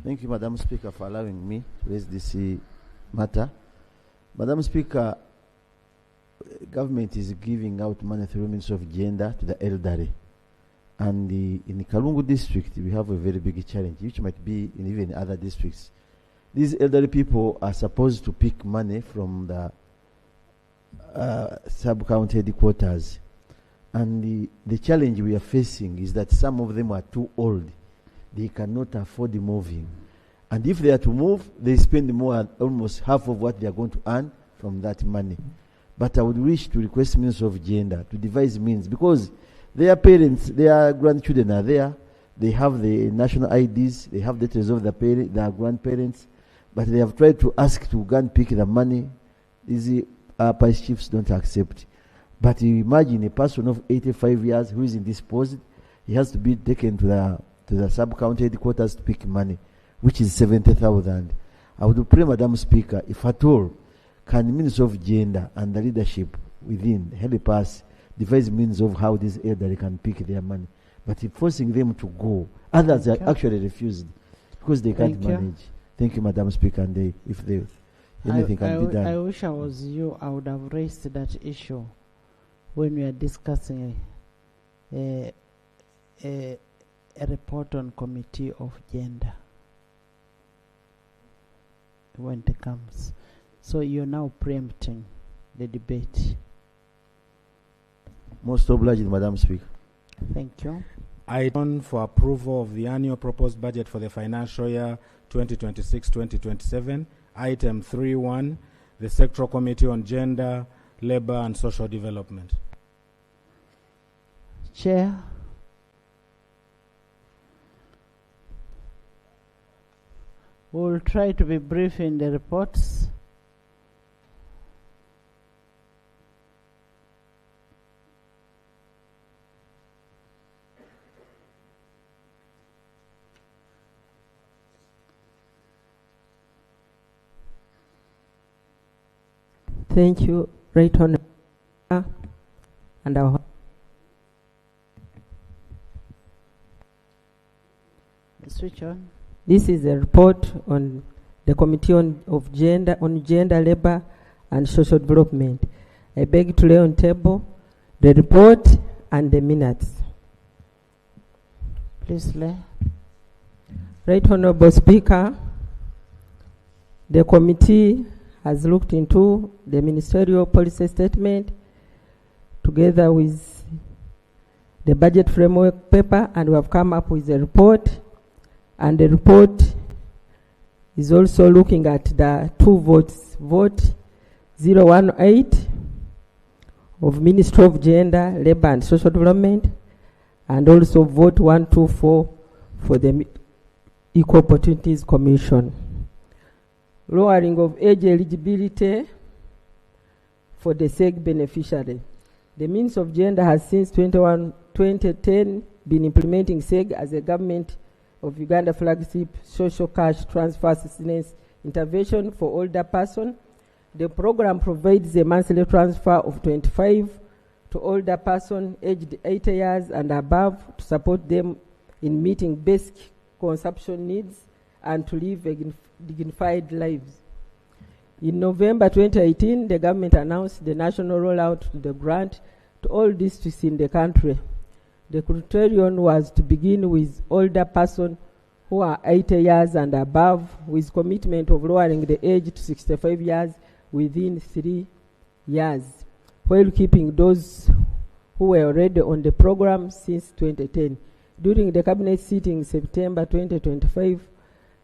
Thank you, Madam Speaker, for allowing me to raise this matter. Madam Speaker, government is giving out money through Ministry of Gender to the elderly. And in the Kalungu district, we have a very big challenge, which might be in even other districts. These elderly people are supposed to pick money from the sub-county headquarters. And the challenge we are facing is that some of them are too old. They cannot afford moving. And if they are to move, they spend more, almost half of what they are going to earn from that money. But I would wish to request Minister of Gender to devise means, because their parents, their grandchildren are there. They have the national IDs. They have details of their grandparents. But they have tried to ask to go and pick the money. These parish chiefs don't accept. But you imagine a person of 85 years who is indisposed, he has to be taken to the sub-county headquarters to pick money, which is 70,000. I would pray, Madam Speaker, if at all, can the Minister of Gender and the leadership within help us devise means of how these elderly can pick their money. But if forcing them to go, others are actually refused because they can't manage. Thank you, Madam Speaker, and if anything can be done. I wish I was you, I would have raised that issue when we are discussing a report on Committee of Gender when it comes. So you're now preempting the debate. Most obliged, Madam Speaker. Thank you. Item for approval of the annual proposed budget for the financial year 2026-2027. Item 3.1, the Sectoral Committee on Gender, Labor and Social Development. Chair. We'll try to be brief in the reports. Thank you, Right Honourable, and our switch on. This is a report on the Committee on Gender, Labour and Social Development. I beg to lay on table the report and the minutes. Please lay. Right Honourable Speaker, the committee has looked into the ministerial policy statement together with the budget framework paper, and we have come up with a report. And the report is also looking at the two votes. Vote 018 of Ministry of Gender, Labour and Social Development, and also vote 124 for the Equal Opportunities Commission. Lowering of age eligibility for the SEG beneficiary. The Ministry of Gender has since 2010 been implementing SEG as a government of Uganda flagship social cash transfer assistance intervention for older persons. The program provides a monthly transfer of 25 to older persons aged 80 years and above to support them in meeting basic consumption needs and to live dignified lives. In November 2018, the government announced the national rollout of the grant to all districts in the country. The criterion was to begin with older persons who are 80 years and above, with commitment of lowering the age to 65 years within 3 years, while keeping those who were already on the program since 2010. During the cabinet sitting in September 2025,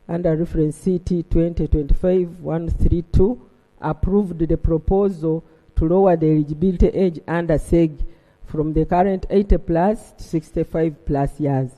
under reference CT 2025-132, approved the proposal to lower the eligibility age under SEG from the current 80 plus to 65 plus years.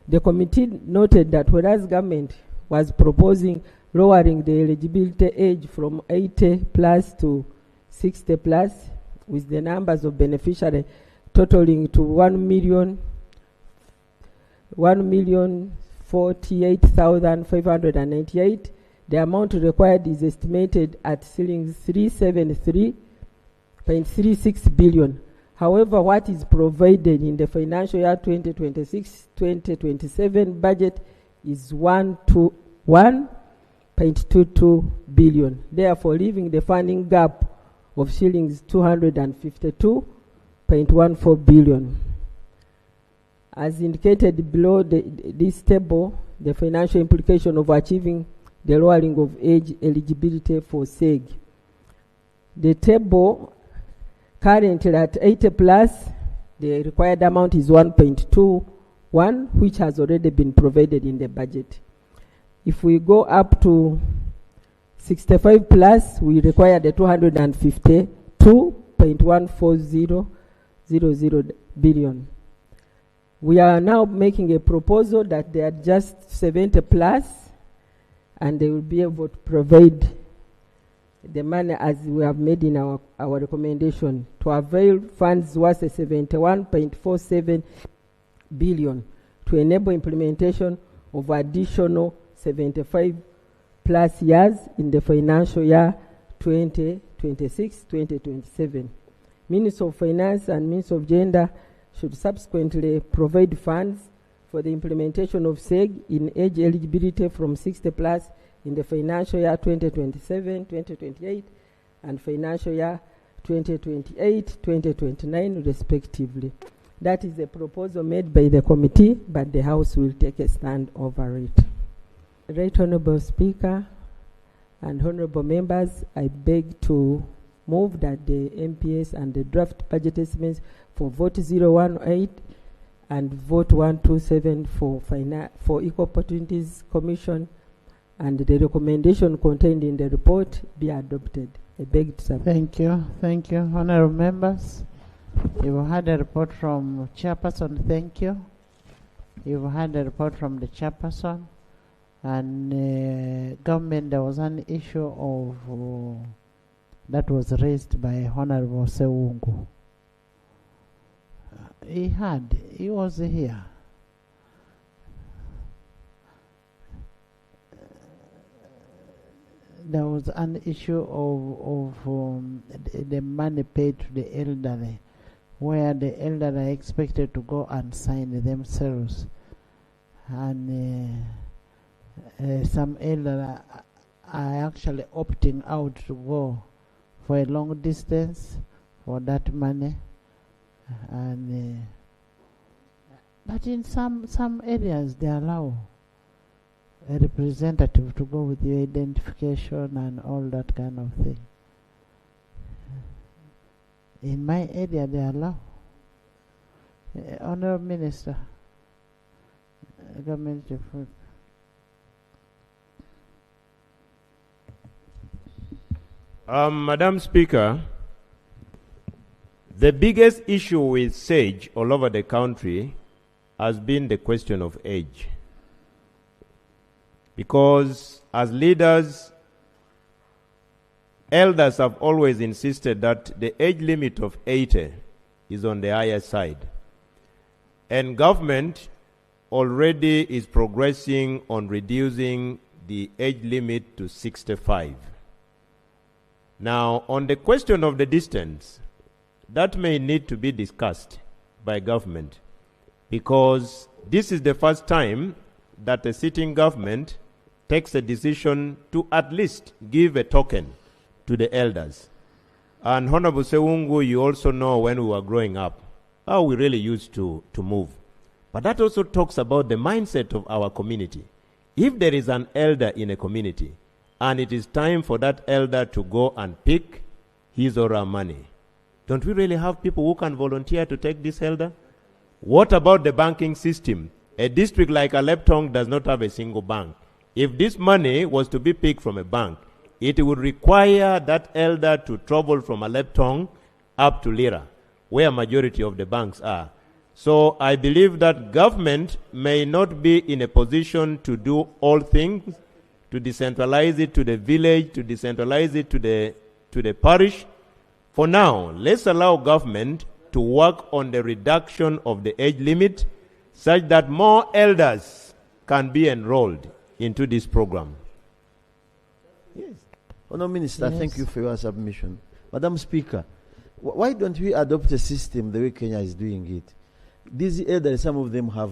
The committee noted that whereas government was proposing lowering the eligibility age from 80 plus to 60 plus, with the numbers of beneficiaries totaling to 1,048,598, the amount required is estimated at shillings 373.36 billion. However, what is provided in the financial year 2026-2027 budget is 1 1.22 billion, therefore leaving the funding gap of shillings 252.14 billion. As indicated below this table, the financial implication of achieving the lowering of age eligibility for SEG. The table currently at 80 plus, the required amount is 1.21, which has already been provided in the budget. If we go up to 65 plus, we require the 252.14000 billion. We are now making a proposal that they are just 70 plus, and they will be able to provide the money as we have made in our recommendation to avail funds worth 71.47 billion to enable implementation of additional 75 plus years in the financial year 2026-2027. Minister of Finance and Minister of Gender should subsequently provide funds for the implementation of SEG in age eligibility from 60 plus in the financial year 2027-2028 and financial year 2028-2029 respectively. That is a proposal made by the committee, but the House will take a stand over it. Right Honourable Speaker and Honourable Members, I beg to move that the MPS and the draft budget estimates for vote 018 and vote 127 for Equal Opportunities Commission and the recommendation contained in the report be adopted. I beg to submit. Thank you. Thank you. Honourable members, you've had a report from Chairperson. Thank you. You've had a report from the Chairperson. And government, there was an issue of that was raised by Honourable Sewungu. He was here. There was an issue of the money paid to the elderly, where the elderly are expected to go and sign themselves, and some elderly are actually opting out to go for a long distance for that money, and but in some areas they allow a representative to go with your identification and all that kind of thing. In my area they allow. Honourable Minister, Government report. Madam Speaker, the biggest issue with SAGE all over the country has been the question of age. Because as leaders, elders have always insisted that the age limit of 80 is on the higher side. And government already is progressing on reducing the age limit to 65. Now, on the question of the distance, that may need to be discussed by government, because this is the first time that a sitting government takes a decision to at least give a token to the elders. And Honorable Sewungu, you also know when we were growing up, how we really used to move. But that also talks about the mindset of our community. If there is an elder in a community, and it is time for that elder to go and pick his or her money, don't we really have people who can volunteer to take this elder? What about the banking system? A district like Aleptong does not have a single bank. If this money was to be picked from a bank, it would require that elder to travel from Aleptong up to Lira, where majority of the banks are. So I believe that government may not be in a position to do all things, to decentralize it to the village, to decentralize it to the parish. For now, let's allow government to work on the reduction of the age limit such that more elders can be enrolled into this program. Yes. Honourable Minister, Yes. thank you for your submission. Madam Speaker, why don't we adopt a system the way Kenya is doing it? These elders, some of them have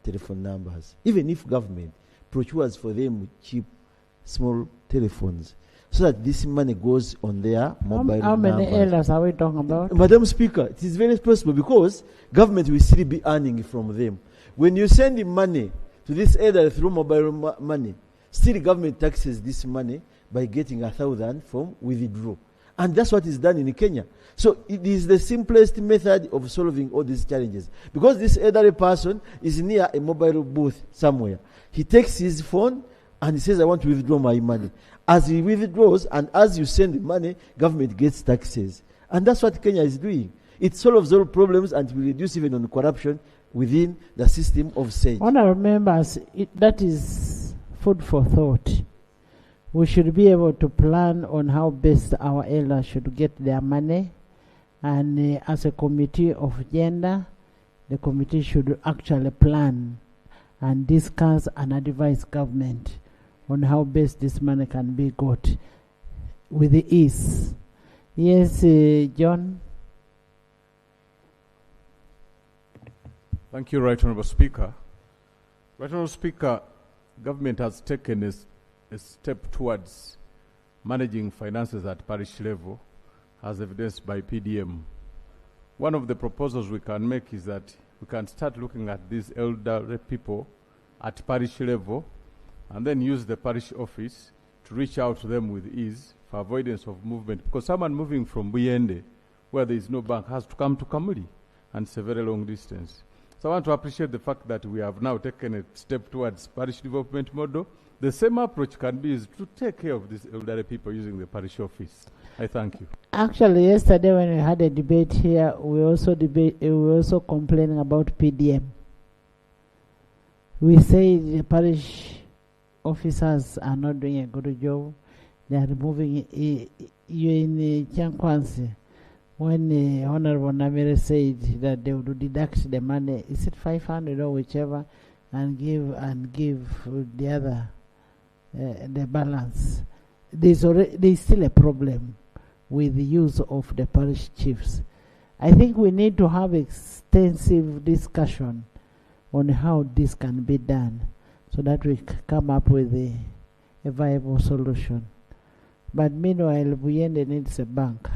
telephone numbers. Even if government procures for them cheap, small telephones, so that this money goes on their mobile How many numbers. elders are we talking about? Madam Speaker, it is very possible because government will still be earning from them. When you send the money to this elder through mobile money, still government taxes this money by getting 1,000 from withdraw. And that's what is done in Kenya. So it is the simplest method of solving all these challenges. Because this elderly person is near a mobile booth somewhere. He takes his phone and he says, I want to withdraw my money. As he withdraws and as you send the money, government gets taxes. And that's what Kenya is doing. It solves all problems and will reduce even on corruption within the system of SAGE. Honourable members, that is food for thought. We should be able to plan on how best our elders should get their money. And as a committee of gender, the committee should actually plan and discuss and advise government on how best this money can be got with the ease. Yes, John? Thank you, Right Honourable Speaker. Right Honourable Speaker, government has taken a step towards managing finances at parish level, as evidenced by PDM. One of the proposals we can make is that we can start looking at these elderly people at parish level and then use the parish office to reach out to them with ease for avoidance of movement. Because someone moving from Buyende, where there is no bank, has to come to Kamuli, and it's a very long distance. So I want to appreciate the fact that we have now taken a step towards parish development model. The same approach can be is to take care of these elderly people using the parish office. I thank you. Actually, yesterday when we had a debate here, we also complaining about PDM. We say the parish officers are not doing a good job. They are removing you in Chankwansi. When Honorable Namere said that they would deduct the money, is it 500 or whichever, and give the other the balance. There's still a problem with the use of the parish chiefs. I think we need to have extensive discussion on how this can be done so that we come up with a viable solution. But meanwhile, Buyende needs a bank.